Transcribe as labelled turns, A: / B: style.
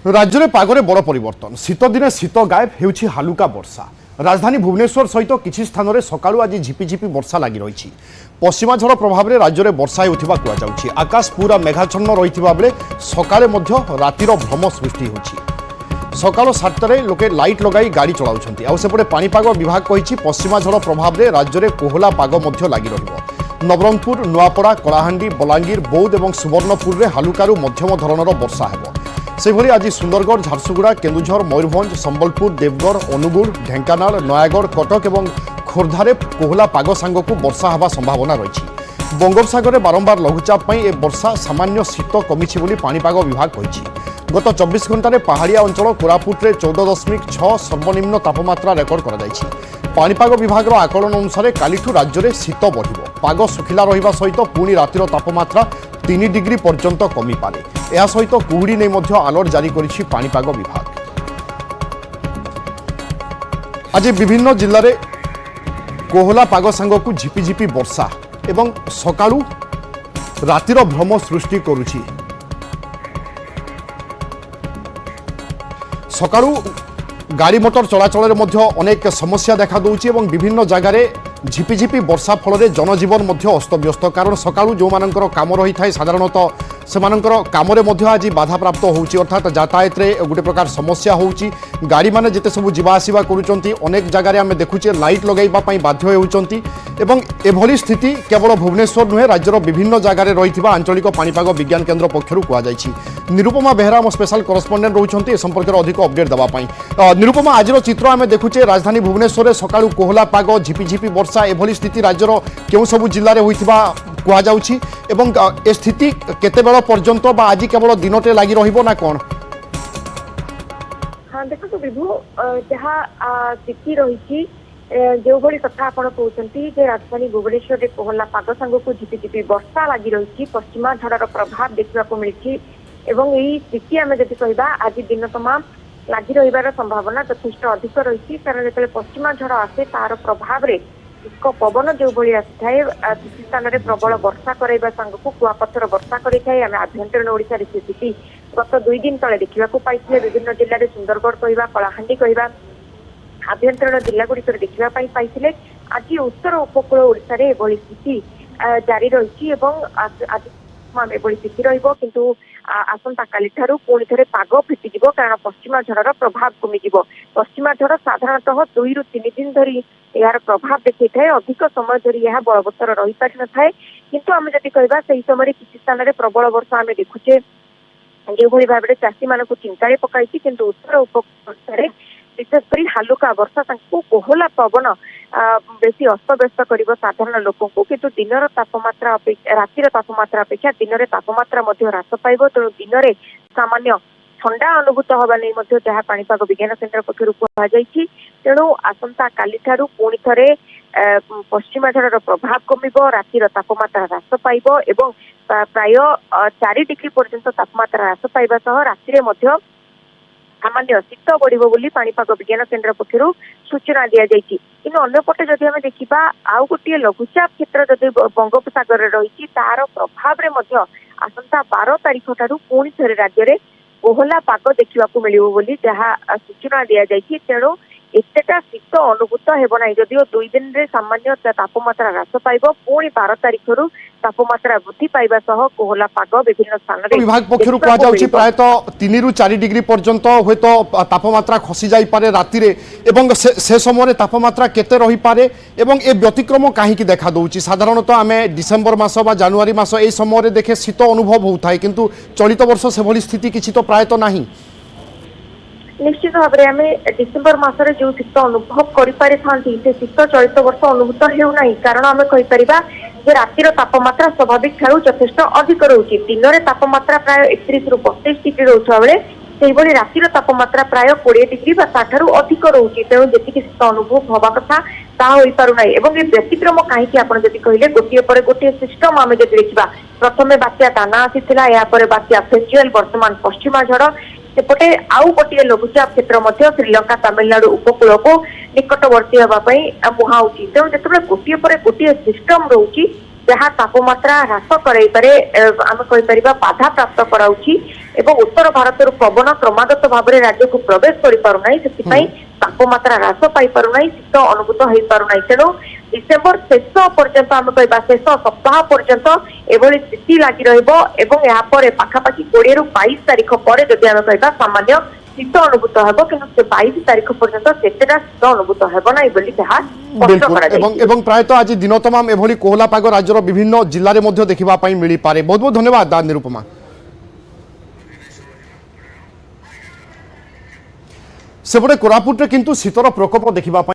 A: राज्य में पागरे बड़ परिवर्तन शीत दिने शीत गायब होउछि हालुका वर्षा। राजधानी भुवनेश्वर सहित किछि स्थान में सकाळु आज झिपिझिपि वर्षा लागि रही। पश्चिमा झड़ प्रभाव में राज्य में वर्षा होउथिबा कुआ जाउछि। आकाश पूरा मेघाच्छन्न रहिथिबा बेले सकाळे मध्य रातिर भ्रम सृष्टि होछि। सकाळ 7टारे लोके लाइट लगाई गाड़ी चलाउछन्ति। आ सेपटे पाणीपाग विभाग कहिछि पश्चिमा झड़ प्रभाव में राज्य में कोहला पाग मध्य लागि रहिबो। नवरंगपुर नुआपड़ा कलाहांडी बलांगीर बौद्ध और सुवर्णपुर में हालुकारु मध्यम धरणर वर्षा हेबो। सेभली आज सुंदरगढ़ झारसुगुड़ा केन्दुझर मयूरभंज संबलपुर देवगढ़ अनुगुल ढेंकानाल नयागढ़ कटक और खोर्धारे कोहला पाग सांगकु वर्षा हेबा संभावना रही। बंगोपसागर में बारंबार लघुचाप पई ए वर्षा सामान्य शीत कमिछि बोली पाणीपाग विभाग कहिछि। गत 24 घंटे पहाड़िया अंचल कोरापुट में 14.6 सर्वनिम्न तापमात्रा रेकर्ड करा जायछि। पाणीपाग विभाग आकलन अनुसार कालिठू राज्य में शीत बढ़िबो। पाग सुखिला रहिबा सहित पुणी रातिर तापमात्रा 3 डिग्री पर्यंत कमी पारे। यह सहित कुहुड़ी नहीं मध्य अलर्ट जारी करिछि पाणीपाग विभाग। आज विभिन्न जिल्ला रे कोहला पाग सांगकु झिपिझिपि वर्षा एवं सकाळु रातिर भ्रम सृष्टि करुछि। सकाळु गाड़ी मोटर चलाचल में अनेक समस्या देखा दूची और विभिन्न जगार झिपिझिपि वर्षा फल जनजीवन अस्तव्यस्त। कारण सकाळु जो मानकर काम रही था साधारणतः से काम आज बाधा प्राप्त होउची। अर्थात यातायात रे गोटे प्रकार समस्या होउची। गाड़ी माने जिते सब जीवा आसिबा करूचंती अनेक जगार आम देखुचे लाइट लगाइबा पई बाध्य होउचंती। एवं एभली स्थिति केवल भुवनेश्वर नुहे राज्यर विभिन्न जगार रही आंचलिक पाणीपाग विज्ञान केन्द्र पक्षर कहुई। निरुपमा बेहरा आम स्पेशल करस्पंडेंट रोचंती संपर्क में अधिक अपडेट देवाई। निरुपमा आज चित्र आम देखुचे राजधानी भुवनेश्वर में सकाळु कोहला पाग झिपिझिपि वर्षा एभली स्थिति राज्यर केउ सबु जिल्ला रे होइथिबा कुआ जाउछि एवं ए स्थिति केते बेला पर्यंत बा आज केवल दिनटे लागि रहिबो ना कोन?
B: हाँ देखो विभु जहाँ स्थिति रही जो भली कथा आपण कहते जे राजधानी भुवनेश्वर में कोहला पाग सांगकु झिपिझिपि वर्षा लगी रही। पश्चिमा झड़र प्रभाव देखा मिली एवं यही स्थिति आम जब कहवा आज दिन तमाम लगी रही संभावना यथेष अधिक रही। कारण जो पश्चिमा झड़ आसे तार प्रभाव में पवन जो भाई आसी था किसी स्थान में प्रबल वर्षा कराइबा सांगकु कुआपथर वर्षा करें। आम आभ्यंतरीण ओडिशा स्थिति गत 2 दिन तले देखा पाई। विभिन्न जिले में सुंदरगढ़ कहवा कलाहांडी कहवा आभ्यंतरीण जिला गुड़िक देखा पाई। आज उत्तर उपकूल ओडिशा रे एभली स्थिति जारी रही। आज एभली स्थिति रहिबो किंतु आसंता काली ठारू पुणी थे पाग फिटिजिबो। कारण पश्चिमा झड़र प्रभाव कमिजिबो। पश्चिमा झड़ साधारणतः 2 ରୁ 3 दिन धरी यार प्रभाव देखी थाए। अधिक समय धरी यह बलवत्तर रही पारि न थाए। किंतु आम जदि कहबा सही समय किसी स्थान में प्रबल वर्षा आम देखुचे जो भाई भाव में चाषी मानक चिंता पकाई। किंतु उत्तर उपकूल विशेषकर हालुका वर्षा कोहला पवन बेसी अस्तव्यस्त कर साधारण लोक किंतु दिन तापमात्रा रातिर तापमात्रा अपेक्षा दिन में तापमात्रा ह्रास पाइब। तेणु दिन में सामान्य ठंडा अनुभूत हवा नहीं जहाँ पाणीपाग विज्ञान केन्द्र पक्षर कहुई। तेणु आसंता काली ठारू पुणी थे पश्चिमा झड़र प्रभाव कमिब। रातिर तापमात्रा ह्रास पाइब एवं प्राय 4 डिग्री पर्यंत तापमात्रा ह्रास पाइबा सह रातिर सामान्य शीत बढ़िबो बोली पाणीपाग विज्ञान केन्द्र पक्षर सूचना दि जाइछि। किंतु अन्यपटे जदि आम देखा आउ गोटे लघुचाप क्षेत्र जदि बंगोपसागर रही तार प्रभाव में आसंता 12 तारीख ठारू पुणी थे राज्य में कोहला पाग देखा मिलिबो बोली जहाँ सूचना दि जाइछि। तेणु एतेटा शीत अनुभूत हेब ना जदिओ 2 दिन रे सामान्य तापमात्रा ह्रास पाइब। पुणी 12 तारीख रु तापमात्रा वृद्धि पाइबा सह कोहला पाग विभिन्न स्थान रे
A: विभाग पक्षर कहुई प्रायतः 3 ରୁ 4 डिग्री पर्यंत हुए तो तापमात्रा खसी जाई पारे राति रे एवं से समय तापमात्रा केते रही पारे एवं ए व्यतिक्रम कहीं देखा दउची। साधारणतः आमे डिसेम्बर मास बा जनवरी मास ए समय देखे शीत अनुभव होता है किंतु चलित वर्ष से भली स्थिति किछि तो प्रायतः नहीं।
B: निश्चित भाव में आम डिसेम्बर मसरे जो शीत अनुभव करें से शीत चलित वर्ष अनुभूत होना। कारण आम कहीपर रातिर तापमात्रा स्वाभाविक ठारू यथेष अधिक रोचे। दिन में तापमात्रा प्राय 31 ରୁ 32 डिग्री रोचा बेले से रातिर तापमात्रा प्राय 20 डिग्री ताठू अधिक रोचे। तेणु जी शीत अनुभव हवा कथा ता हो पारना। एवं ये व्यतिक्रम कहीं आप कहले गोटे पर गोटे सिस्टम आम जब देखा प्रथम बात्या ताना आसी बात्या फेस्टिवल वर्तमान पश्चिमा झड़ सेपटे आउ गोटे लघुचाप क्षेत्र श्रीलंका तमिलनाडु उपकूल को निकटवर्ती हाँपाई मुहाऊँगी। तेणु जो गोटे पर गोटे सिस्टम रोचे जहाँ तापमात्रा ह्रास कराइपे आम कहीपर बाधा प्राप्त कराऊँगी এবং উত্তর ভারতর পবন ক্রমাগত ভাবে রাজ্যকু প্রবেশ করিপারু নাই সেপাই তাপমাত্রা হ্রাস পাইপারু নাই শীত অনুভূত হইপারু নাই তেণু ডিসেম্বর শেষ পর্যন্ত আমি কহবা শেষ সপ্তাহ পর্যন্ত এভাবে স্থিতি লাগি রহিব এবং এরপরে পাখাপাখি 20 ରୁ 22 তারিখ পরে যদি আমি কহবা সামান্য শীত অনুভূত হব কিন্তু সে 22 তারিখ পর্যন্ত সেটা শীত অনুভূত হব না বলি তাহা স্পষ্ট
A: বিলকুল
B: করা
A: এবং এবং প্রায়তঃ আজ দিন তমাম এভাবে কোহলা পাগ রাজ্যর বিভিন্ন জেলার মধ্যে দেখা মিলি পারে। বহুত বহুত ধন্যবাদ নিরুপমা। সেপটে কোরাপুটে কিন্তু শীতর প্রকোপ দেখা